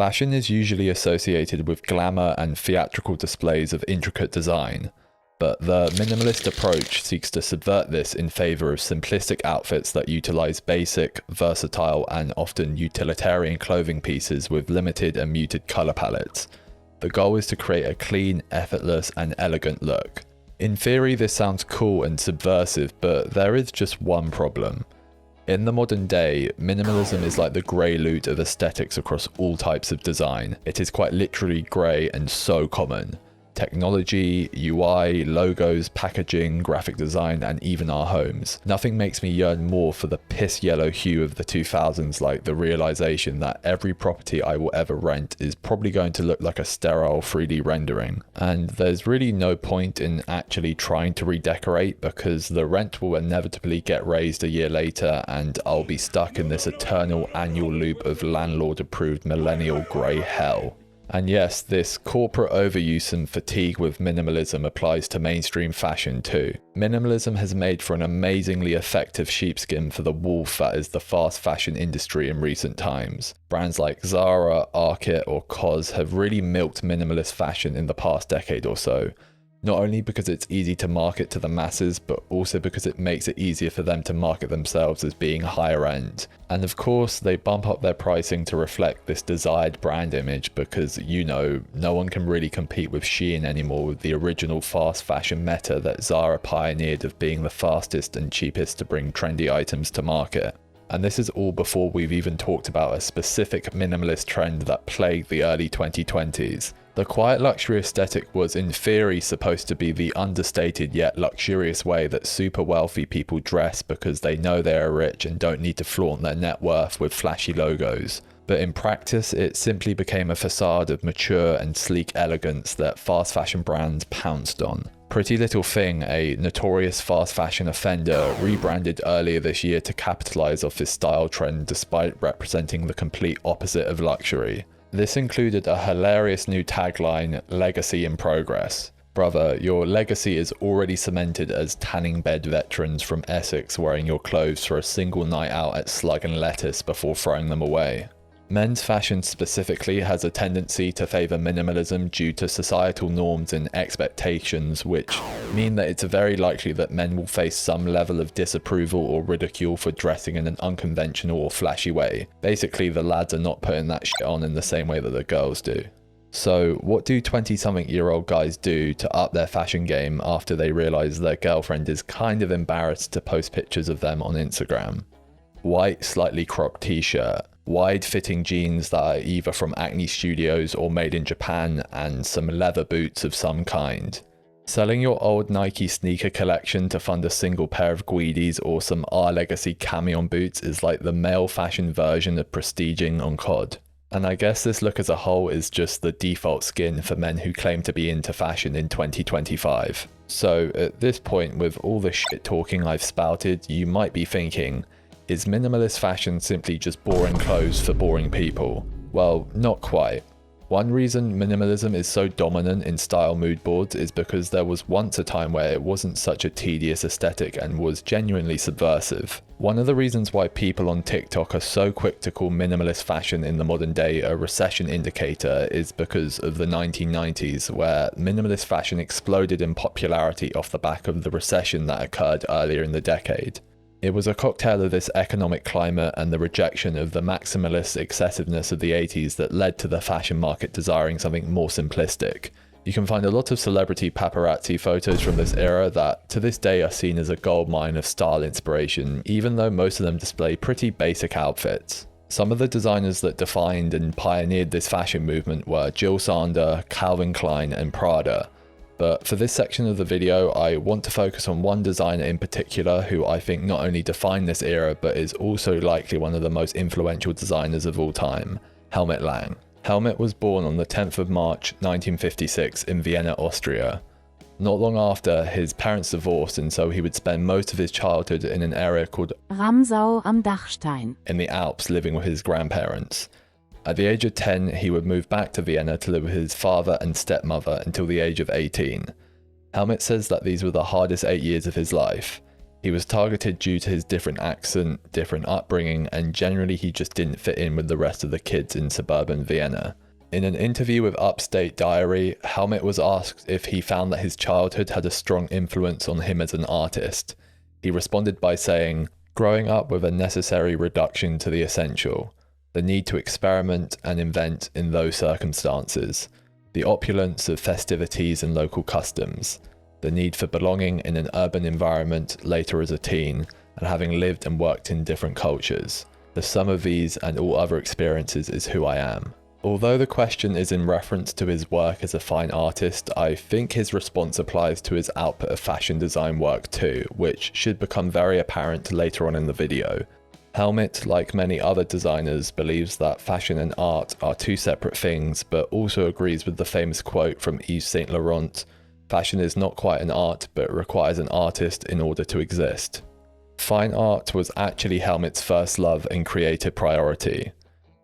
Fashion is usually associated with glamour and theatrical displays of intricate design, but the minimalist approach seeks to subvert this in favour of simplistic outfits that utilise basic, versatile and often utilitarian clothing pieces with limited and muted colour palettes. The goal is to create a clean, effortless and elegant look. In theory this sounds cool and subversive, but there is just one problem. In the modern day, minimalism is like the grey loot of aesthetics across all types of design. It is quite literally grey and so common. Technology, UI, logos, packaging, graphic design, and even our homes. Nothing makes me yearn more for the piss yellow hue of the 2000s like the realization that every property I will ever rent is probably going to look like a sterile 3D rendering. And there's really no point in actually trying to redecorate because the rent will inevitably get raised a year later and I'll be stuck in this eternal annual loop of landlord-approved millennial grey hell. And yes, this corporate overuse and fatigue with minimalism applies to mainstream fashion too. Minimalism has made for an amazingly effective sheepskin for the wolf that is the fast fashion industry in recent times. Brands like Zara, Arket or COS have really milked minimalist fashion in the past decade or so. Not only because it's easy to market to the masses, but also because it makes it easier for them to market themselves as being higher end. And of course, they bump up their pricing to reflect this desired brand image because, you know, no one can really compete with Shein anymore with the original fast fashion meta that Zara pioneered of being the fastest and cheapest to bring trendy items to market. And this is all before we've even talked about a specific minimalist trend that plagued the early 2020s. The quiet luxury aesthetic was in theory supposed to be the understated yet luxurious way that super wealthy people dress because they know they are rich and don't need to flaunt their net worth with flashy logos. But in practice, it simply became a facade of mature and sleek elegance that fast fashion brands pounced on. Pretty Little Thing, a notorious fast fashion offender, rebranded earlier this year to capitalize off this style trend despite representing the complete opposite of luxury. This included a hilarious new tagline, "Legacy in Progress." Brother, your legacy is already cemented as tanning bed veterans from Essex wearing your clothes for a single night out at Slug and Lettuce before throwing them away. Men's fashion specifically has a tendency to favour minimalism due to societal norms and expectations, which mean that it's very likely that men will face some level of disapproval or ridicule for dressing in an unconventional or flashy way. Basically, the lads are not putting that shit on in the same way that the girls do. So what do 20-something-year-old guys do to up their fashion game after they realise their girlfriend is kind of embarrassed to post pictures of them on Instagram? White, slightly cropped t-shirt, wide-fitting jeans that are either from Acne Studios or made in Japan, and some leather boots of some kind. Selling your old Nike sneaker collection to fund a single pair of Guidis or some Our Legacy camion boots is like the male fashion version of prestiging on COD. And I guess this look as a whole is just the default skin for men who claim to be into fashion in 2025. So at this point, with all the shit talking I've spouted, you might be thinking, is minimalist fashion simply just boring clothes for boring people? Well, not quite. One reason minimalism is so dominant in style mood boards is because there was once a time where it wasn't such a tedious aesthetic and was genuinely subversive. One of the reasons why people on TikTok are so quick to call minimalist fashion in the modern day a recession indicator is because of the 1990s, where minimalist fashion exploded in popularity off the back of the recession that occurred earlier in the decade. It was a cocktail of this economic climate and the rejection of the maximalist excessiveness of the 80s that led to the fashion market desiring something more simplistic. You can find a lot of celebrity paparazzi photos from this era that to this day are seen as a goldmine of style inspiration, even though most of them display pretty basic outfits. Some of the designers that defined and pioneered this fashion movement were Jil Sander, Calvin Klein and Prada. But for this section of the video, I want to focus on one designer in particular who I think not only defined this era, but is also likely one of the most influential designers of all time, Helmut Lang. Helmut was born on the 10th of March 1956 in Vienna, Austria. Not long after, his parents divorced, and so he would spend most of his childhood in an area called Ramsau am Dachstein in the Alps, living with his grandparents. At the age of 10, he would move back to Vienna to live with his father and stepmother until the age of 18. Helmut says that these were the hardest 8 years of his life. He was targeted due to his different accent, different upbringing, and generally he just didn't fit in with the rest of the kids in suburban Vienna. In an interview with Upstate Diary, Helmut was asked if he found that his childhood had a strong influence on him as an artist. He responded by saying, "Growing up with a necessary reduction to the essential, the need to experiment and invent in those circumstances, the opulence of festivities and local customs, the need for belonging in an urban environment later as a teen, and having lived and worked in different cultures. The sum of these and all other experiences is who I am." Although the question is in reference to his work as a fine artist, I think his response applies to his output of fashion design work too, which should become very apparent later on in the video. Helmut, like many other designers, believes that fashion and art are two separate things, but also agrees with the famous quote from Yves Saint Laurent, "Fashion is not quite an art, but requires an artist in order to exist." Fine art was actually Helmut's first love and creative priority.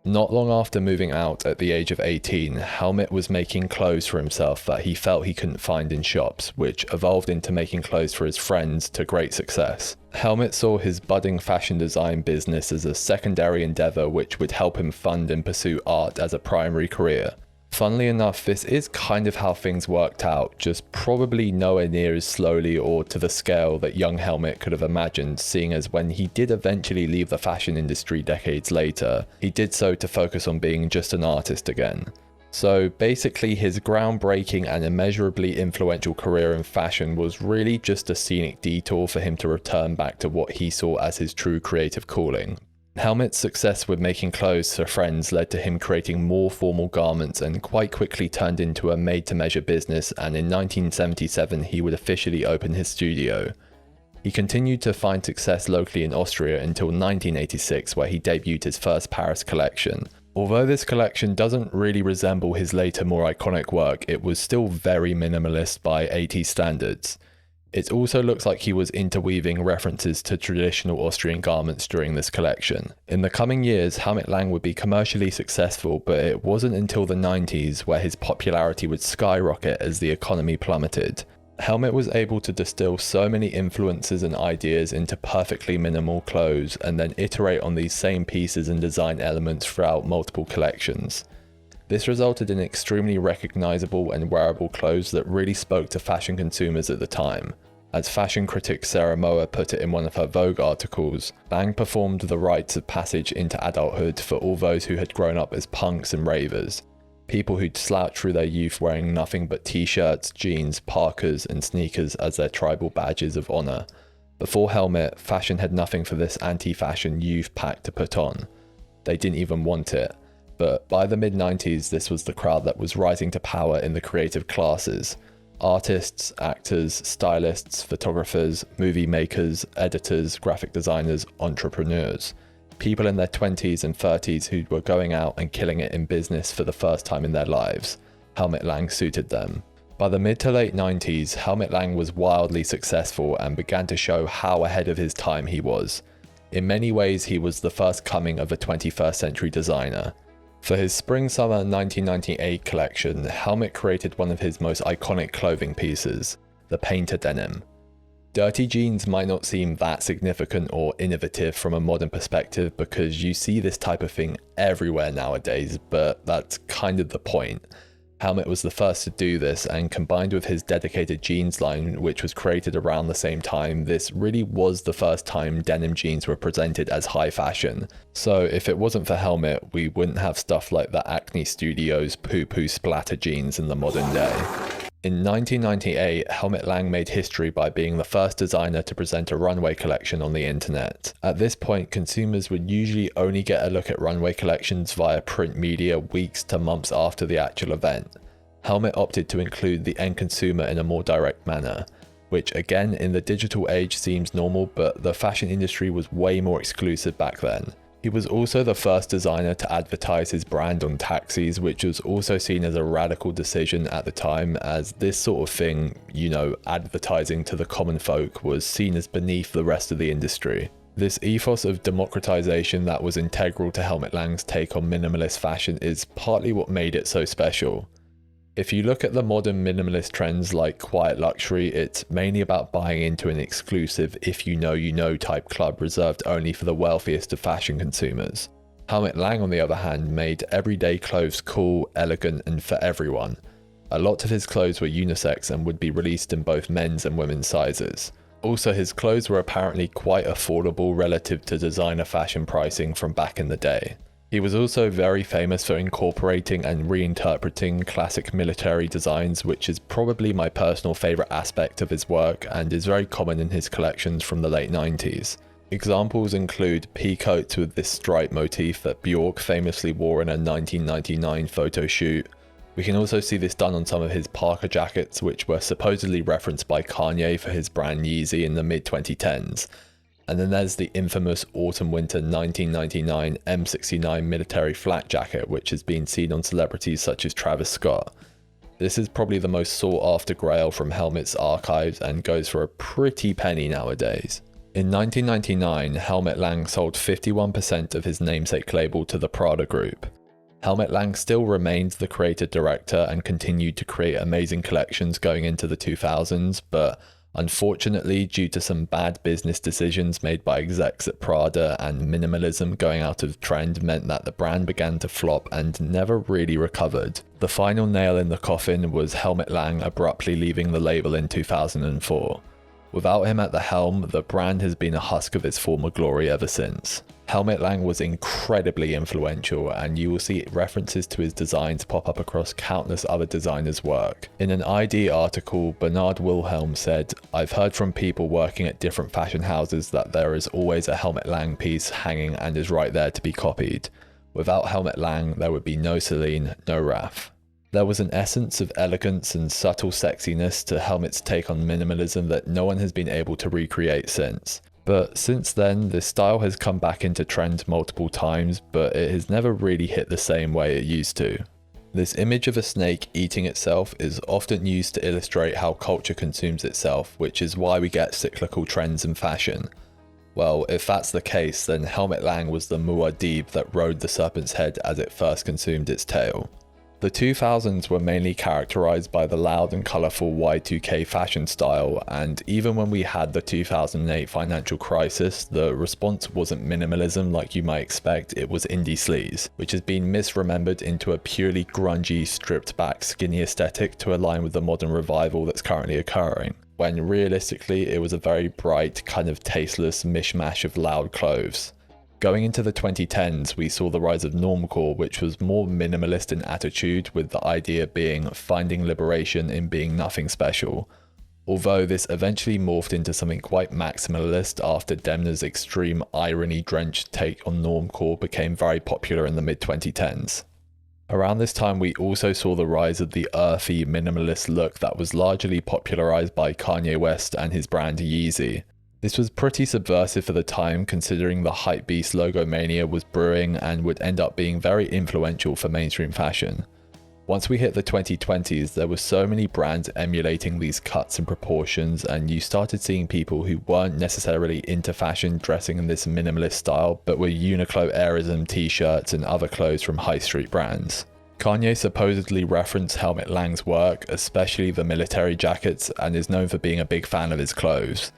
Not long after moving out at the age of 18, Helmut was making clothes for himself that he felt he couldn't find in shops, which evolved into making clothes for his friends to great success. Helmut saw his budding fashion design business as a secondary endeavor which would help him fund and pursue art as a primary career. Funnily enough, this is kind of how things worked out, just probably nowhere near as slowly or to the scale that young Helmut could have imagined, seeing as when he did eventually leave the fashion industry decades later, he did so to focus on being just an artist again. So basically his groundbreaking and immeasurably influential career in fashion was really just a scenic detour for him to return back to what he saw as his true creative calling. Helmut's success with making clothes for friends led to him creating more formal garments and quite quickly turned into a made-to-measure business, and in 1977 he would officially open his studio. He continued to find success locally in Austria until 1986, where he debuted his first Paris collection. Although this collection doesn't really resemble his later more iconic work, it was still very minimalist by 80s standards. It also looks like he was interweaving references to traditional Austrian garments during this collection. In the coming years, Helmut Lang would be commercially successful, but it wasn't until the 90s where his popularity would skyrocket as the economy plummeted. Helmut was able to distill so many influences and ideas into perfectly minimal clothes and then iterate on these same pieces and design elements throughout multiple collections. This resulted in extremely recognizable and wearable clothes that really spoke to fashion consumers at the time. As fashion critic Sarah Moa put it in one of her Vogue articles, Lang performed the rites of passage into adulthood for all those who had grown up as punks and ravers, people who'd slouched through their youth wearing nothing but t-shirts, jeans, parkas and sneakers as their tribal badges of honor. Before Helmut, fashion had nothing for this anti-fashion youth pack to put on. They didn't even want it. But by the mid-90s, this was the crowd that was rising to power in the creative classes. Artists, actors, stylists, photographers, movie makers, editors, graphic designers, entrepreneurs. People in their 20s and 30s who were going out and killing it in business for the first time in their lives. Helmut Lang suited them. By the mid to late 90s, Helmut Lang was wildly successful and began to show how ahead of his time he was. In many ways, he was the first coming of a 21st century designer. For his Spring-Summer 1998 collection, Helmut created one of his most iconic clothing pieces, the painter denim. Dirty jeans might not seem that significant or innovative from a modern perspective because you see this type of thing everywhere nowadays, but that's kind of the point. Helmut was the first to do this, and combined with his dedicated jeans line, which was created around the same time, this really was the first time denim jeans were presented as high fashion. So if it wasn't for Helmut, we wouldn't have stuff like the Acne Studios poo-poo splatter jeans in the modern day. In 1998, Helmut Lang made history by being the first designer to present a runway collection on the internet. At this point, consumers would usually only get a look at runway collections via print media weeks to months after the actual event. Helmut opted to include the end consumer in a more direct manner, which again in the digital age seems normal, but the fashion industry was way more exclusive back then. He was also the first designer to advertise his brand on taxis, which was also seen as a radical decision at the time, as this sort of thing, advertising to the common folk, was seen as beneath the rest of the industry. This ethos of democratization that was integral to Helmut Lang's take on minimalist fashion is partly what made it so special. If you look at the modern minimalist trends like quiet luxury, it's mainly about buying into an exclusive if you know type club reserved only for the wealthiest of fashion consumers. Helmut Lang, on the other hand, made everyday clothes cool, elegant, and for everyone. A lot of his clothes were unisex and would be released in both men's and women's sizes. Also, his clothes were apparently quite affordable relative to designer fashion pricing from back in the day. He was also very famous for incorporating and reinterpreting classic military designs, which is probably my personal favourite aspect of his work and is very common in his collections from the late 90s. Examples include peacoats with this stripe motif that Bjork famously wore in a 1999 photo shoot. We can also see this done on some of his Parker jackets, which were supposedly referenced by Kanye for his brand Yeezy in the mid-2010s. And then there's the infamous autumn-winter 1999 M69 military flak jacket, which has been seen on celebrities such as Travis Scott. This is probably the most sought-after grail from Helmut's archives and goes for a pretty penny nowadays. In 1999, Helmut Lang sold 51% of his namesake label to the Prada group. Helmut Lang still remained the creative director and continued to create amazing collections going into the 2000s, but unfortunately, due to some bad business decisions made by execs at Prada and minimalism going out of trend meant that the brand began to flop and never really recovered. The final nail in the coffin was Helmut Lang abruptly leaving the label in 2004. Without him at the helm, the brand has been a husk of its former glory ever since. Helmut Lang was incredibly influential, and you will see references to his designs pop up across countless other designers' work. In an ID article, Bernard Wilhelm said, "I've heard from people working at different fashion houses that there is always a Helmut Lang piece hanging and is right there to be copied. Without Helmut Lang, there would be no Celine, no Raf." There was an essence of elegance and subtle sexiness to Helmut's take on minimalism that no one has been able to recreate since. But since then, this style has come back into trend multiple times, but it has never really hit the same way it used to. This image of a snake eating itself is often used to illustrate how culture consumes itself, which is why we get cyclical trends in fashion. Well, if that's the case, then Helmut Lang was the muad'Dib that rode the serpent's head as it first consumed its tail. The 2000s were mainly characterized by the loud and colorful Y2K fashion style, and even when we had the 2008 financial crisis, the response wasn't minimalism like you might expect, it was indie sleaze, which has been misremembered into a purely grungy, stripped back, skinny aesthetic to align with the modern revival that's currently occurring, when realistically it was a very bright, kind of tasteless mishmash of loud clothes. Going into the 2010s, we saw the rise of normcore, which was more minimalist in attitude, with the idea being finding liberation in being nothing special. Although this eventually morphed into something quite maximalist after Demna's extreme irony-drenched take on normcore became very popular in the mid-2010s. Around this time, we also saw the rise of the earthy, minimalist look that was largely popularized by Kanye West and his brand Yeezy. This was pretty subversive for the time, considering the hypebeast logo mania was brewing and would end up being very influential for mainstream fashion. Once we hit the 2020s, there were so many brands emulating these cuts and proportions, and you started seeing people who weren't necessarily into fashion dressing in this minimalist style, but were Uniqlo Airism t-shirts and other clothes from high street brands. Kanye supposedly referenced Helmut Lang's work, especially the military jackets, and is known for being a big fan of his clothes.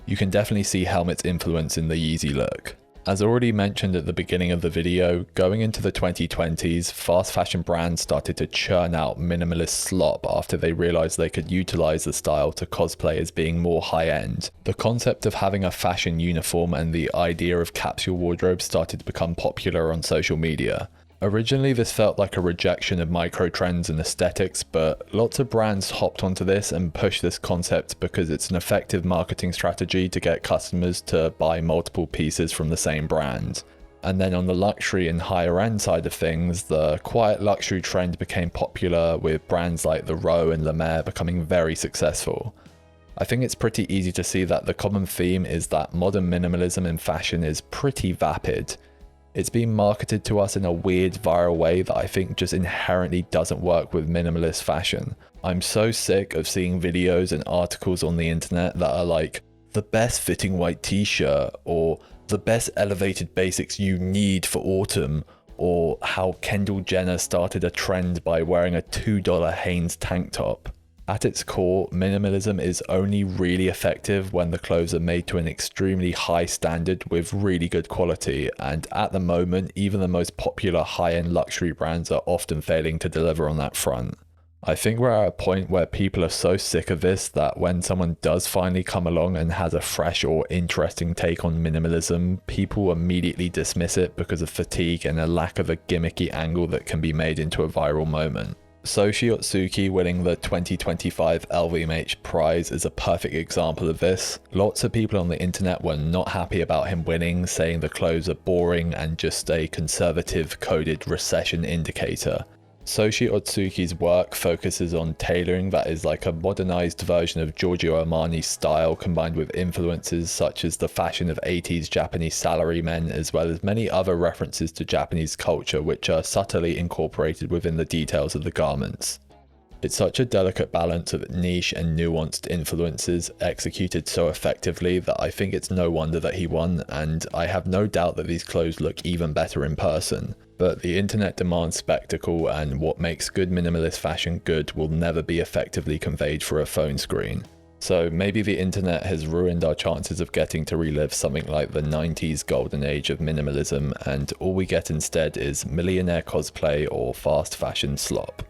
You can definitely see Helmut's influence in the Yeezy look. As already mentioned at the beginning of the video, going into the 2020s, fast fashion brands started to churn out minimalist slop after they realized they could utilize the style to cosplay as being more high-end. The concept of having a fashion uniform and the idea of capsule wardrobes started to become popular on social media. Originally, this felt like a rejection of micro-trends and aesthetics, but lots of brands hopped onto this and pushed this concept because it's an effective marketing strategy to get customers to buy multiple pieces from the same brand. And then on the luxury and higher end side of things, the quiet luxury trend became popular, with brands like the Row and Lemaire becoming very successful. I think it's pretty easy to see that the common theme is that modern minimalism in fashion is pretty vapid. It's been marketed to us in a weird viral way that I think just inherently doesn't work with minimalist fashion. I'm so sick of seeing videos and articles on the internet that are like, the best fitting white t-shirt, or the best elevated basics you need for autumn, or how Kendall Jenner started a trend by wearing a $2 Hanes tank top. At its core, minimalism is only really effective when the clothes are made to an extremely high standard with really good quality, and at the moment, even the most popular high-end luxury brands are often failing to deliver on that front. I think we're at a point where people are so sick of this that when someone does finally come along and has a fresh or interesting take on minimalism, people immediately dismiss it because of fatigue and a lack of a gimmicky angle that can be made into a viral moment. Soshi Otsuki winning the 2025 LVMH prize is a perfect example of this. Lots of people on the internet were not happy about him winning, saying the clothes are boring and just a conservative coded recession indicator. Soshi Otsuki's work focuses on tailoring that is like a modernized version of Giorgio Armani's style, combined with influences such as the fashion of 80s Japanese salarymen, as well as many other references to Japanese culture which are subtly incorporated within the details of the garments. It's such a delicate balance of niche and nuanced influences executed so effectively that I think it's no wonder that he won, and I have no doubt that these clothes look even better in person. But the internet demands spectacle, and what makes good minimalist fashion good will never be effectively conveyed through a phone screen. So maybe the internet has ruined our chances of getting to relive something like the 90s golden age of minimalism, and all we get instead is millionaire cosplay or fast fashion slop.